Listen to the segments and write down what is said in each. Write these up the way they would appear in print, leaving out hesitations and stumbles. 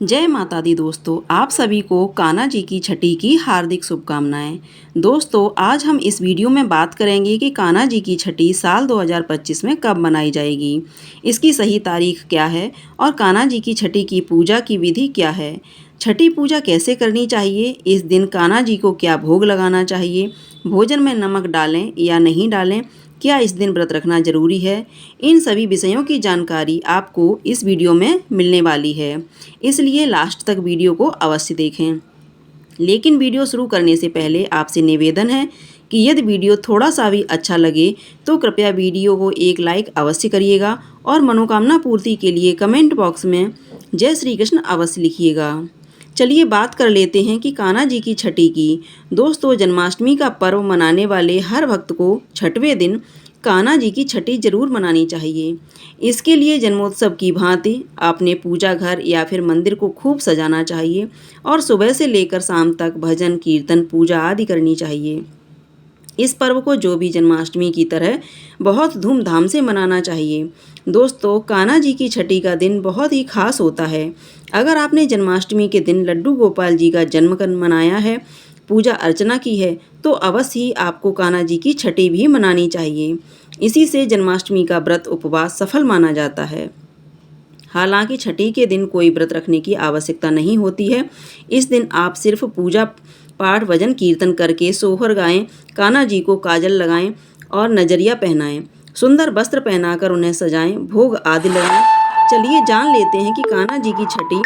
जय माता दी दोस्तों, आप सभी को कान्हा जी की छठी की हार्दिक शुभकामनाएं। दोस्तों, आज हम इस वीडियो में बात करेंगे कि कान्हा जी की छठी साल 2025 में कब मनाई जाएगी, इसकी सही तारीख क्या है और कान्हा जी की छठी की पूजा की विधि क्या है। छठी पूजा कैसे करनी चाहिए, इस दिन कान्हा जी को क्या भोग लगाना चाहिए, भोजन में नमक डालें या नहीं डालें, क्या इस दिन व्रत रखना जरूरी है, इन सभी विषयों की जानकारी आपको इस वीडियो में मिलने वाली है, इसलिए लास्ट तक वीडियो को अवश्य देखें। लेकिन वीडियो शुरू करने से पहले आपसे निवेदन है कि यदि वीडियो थोड़ा सा भी अच्छा लगे तो कृपया वीडियो को एक लाइक अवश्य करिएगा और मनोकामना पूर्ति के लिए कमेंट बॉक्स में जय श्री कृष्ण अवश्य लिखिएगा। चलिए बात कर लेते हैं कि कान्हा जी की छठी की। दोस्तों, जन्माष्टमी का पर्व मनाने वाले हर भक्त को छठवें दिन कान्हा जी की छठी जरूर मनानी चाहिए। इसके लिए जन्मोत्सव की भांति अपने पूजा घर या फिर मंदिर को खूब सजाना चाहिए और सुबह से लेकर शाम तक भजन कीर्तन पूजा आदि करनी चाहिए। इस पर्व को जो भी जन्माष्टमी की तरह बहुत धूमधाम से मनाना चाहिए। दोस्तों, कान्हा जी की छठी का दिन बहुत ही खास होता है। अगर आपने जन्माष्टमी के दिन लड्डू गोपाल जी का जन्म मनाया है, पूजा अर्चना की है, तो अवश्य ही आपको कान्हा जी की छठी भी मनानी चाहिए। इसी से जन्माष्टमी का व्रत उपवास सफल माना जाता है। हालांकि छठी के दिन कोई व्रत रखने की आवश्यकता नहीं होती है। इस दिन आप सिर्फ पूजा पाठ भजन कीर्तन करके सोहर गाएं, कान्हा जी को काजल लगाएं और नजरिया पहनाएं, सुंदर वस्त्र पहनाकर उन्हें सजाएं, भोग आदि लगाएं। चलिए जान लेते हैं कि कान्हा जी की छठी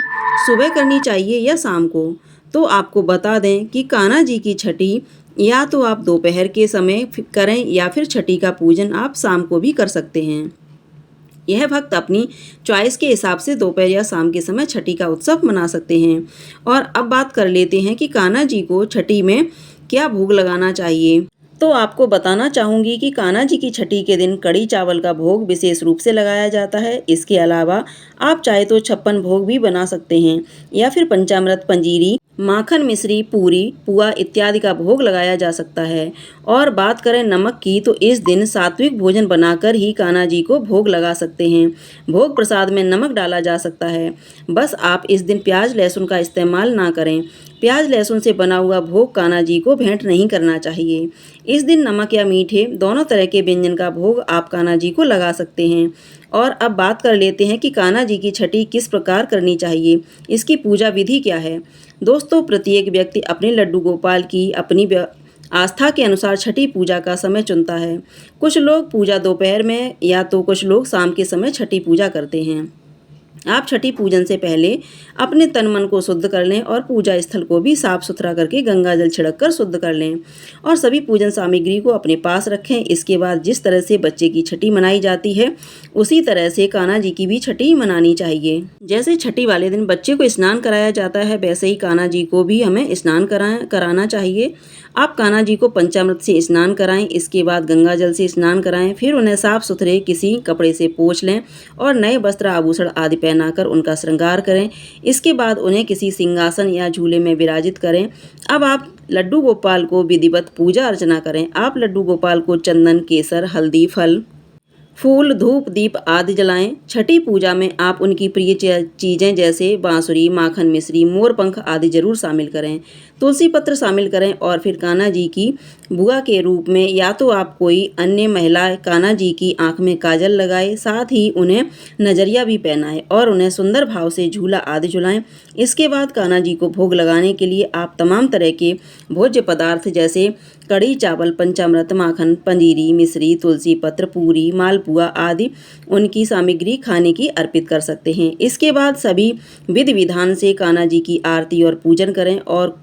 सुबह करनी चाहिए या शाम को। तो आपको बता दें कि कान्हा जी की छठी या तो आप दोपहर के समय करें या फिर छठी का पूजन आप शाम को भी कर सकते हैं। यह भक्त अपनी चॉइस के हिसाब से दोपहर या शाम के समय छठी का उत्सव मना सकते हैं। और अब बात कर लेते हैं कि कान्हा जी को छठी में क्या भोग लगाना चाहिए। तो आपको बताना चाहूँगी कि कान्हा जी की छठी के दिन कड़ी चावल का भोग विशेष रूप से लगाया जाता है। इसके अलावा आप चाहे तो 56 भोग भी बना सकते हैं या फिर पंचामृत, पंजीरी, माखन, मिश्री, पूरी, पुआ इत्यादि का भोग लगाया जा सकता है। और बात करें नमक की, तो इस दिन सात्विक भोजन बनाकर ही कान्हा जी को भोग लगा सकते हैं। भोग प्रसाद में नमक डाला जा सकता है। बस आप इस दिन प्याज लहसुन का इस्तेमाल ना करें। प्याज लहसुन से बना हुआ भोग कान्हा जी को भेंट नहीं करना चाहिए। इस दिन नमक या मीठे दोनों तरह के व्यंजन का भोग आप कान्हा जी को लगा सकते हैं। और अब बात कर लेते हैं कि कान्हा जी की छठी किस प्रकार करनी चाहिए, इसकी पूजा विधि क्या है। दोस्तों, प्रत्येक व्यक्ति अपने लड्डू गोपाल की अपनी आस्था के अनुसार छठी पूजा का समय चुनता है। कुछ लोग पूजा दोपहर में या तो कुछ लोग शाम के समय छठी पूजा करते हैं। आप छठी पूजन से पहले अपने तन मन को शुद्ध कर लें और पूजा स्थल को भी साफ सुथरा करके गंगा जल छिड़क कर शुद्ध कर लें और सभी पूजन सामग्री को अपने पास रखें। इसके बाद जिस तरह से बच्चे की छठी मनाई जाती है, उसी तरह से कान्हा जी की भी छठी मनानी चाहिए। जैसे छठी वाले दिन बच्चे को स्नान कराया जाता है, वैसे ही कान्हा जी को भी हमें स्नान कराना चाहिए। आप कान्हा जी को पंचामृत से स्नान कराएं, इसके बाद गंगा जल से स्नान कराएं, फिर उन्हें साफ सुथरे किसी कपड़े से पोंछ लें और नए वस्त्र आभूषण आदि पहनाकर उनका श्रृंगार करें। इसके बाद उन्हें किसी सिंहासन या झूले में विराजित करें। अब आप लड्डू गोपाल को विधिवत पूजा अर्चना करें। आप लड्डू गोपाल को चंदन, केसर, हल्दी, फल, फूल, धूप, दीप आदि जलाएं। छठी पूजा में आप उनकी प्रिय चीज़ें जैसे बांसुरी, माखन, मिश्री, मोर पंख आदि जरूर शामिल करें। तुलसी पत्र शामिल करें और फिर कान्हा जी की बुआ के रूप में या तो आप कोई अन्य महिला कान्हा जी की आंख में काजल लगाए, साथ ही उन्हें नजरिया भी पहनाएं और उन्हें सुंदर भाव से झूला आदि झुलाएं। इसके बाद कान्हा जी को भोग लगाने के लिए आप तमाम तरह के भोज्य पदार्थ जैसे कड़ी चावल, पंचामृत, माखन, पंजीरी, मिश्री, तुलसी पत्र, पूरी, मालपुआ आदि उनकी सामग्री खाने की अर्पित कर सकते हैं। इसके बाद सभी विधि विधान से कान्हा जी की आरती और पूजन करें और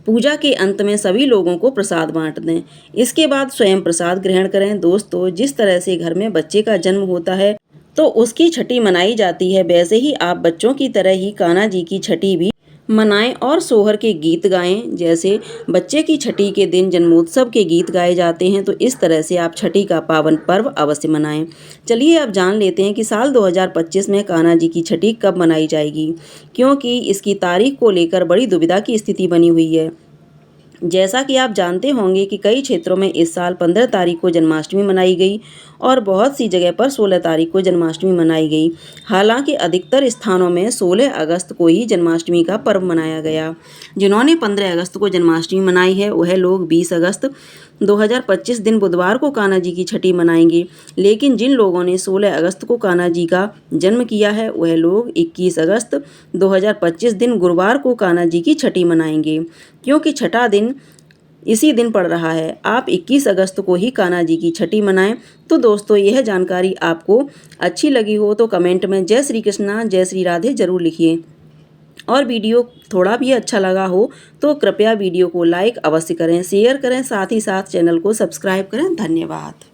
पूजा के अंत में सभी लोगों को प्रसाद बांट दें। इसके बाद स्वयं प्रसाद ग्रहण करें। दोस्तों, जिस तरह से घर में बच्चे का जन्म होता है तो उसकी छठी मनाई जाती है, वैसे ही आप बच्चों की तरह ही कान्हा जी की छठी भी मनाएं और सोहर के गीत गाएं। जैसे बच्चे की छठी के दिन जन्मोत्सव के गीत गाए जाते हैं, तो इस तरह से आप छठी का पावन पर्व अवश्य मनाएं। चलिए अब जान लेते हैं कि साल 2025 में कान्हा जी की छठी कब मनाई जाएगी, क्योंकि इसकी तारीख को लेकर बड़ी दुविधा की स्थिति बनी हुई है। जैसा कि आप जानते होंगे कि कई क्षेत्रों में इस साल 15 तारीख को जन्माष्टमी मनाई गई और बहुत सी जगह पर 16 तारीख को जन्माष्टमी मनाई गई। हालांकि अधिकतर स्थानों में 16 अगस्त को ही जन्माष्टमी का पर्व मनाया गया। जिन्होंने 15 अगस्त को जन्माष्टमी मनाई है वह लोग 20 अगस्त 2025 दिन बुधवार को कान्हा जी की छठी मनाएंगे। लेकिन जिन लोगों ने 16 अगस्त को कान्हा जी का जन्म किया है वह लोग 21 अगस्त 2025 दिन गुरुवार को कान्हा जी की छठी मनाएंगे, क्योंकि छठा दिन इसी दिन पड़ रहा है। आप 21 अगस्त को ही कान्हा जी की छठी मनाएं। तो दोस्तों, यह जानकारी आपको अच्छी लगी हो तो कमेंट में जय श्री कृष्णा जय श्री राधे जरूर लिखिए, और वीडियो थोड़ा भी अच्छा लगा हो तो कृपया वीडियो को लाइक अवश्य करें, शेयर करें, साथ ही साथ चैनल को सब्सक्राइब करें। धन्यवाद।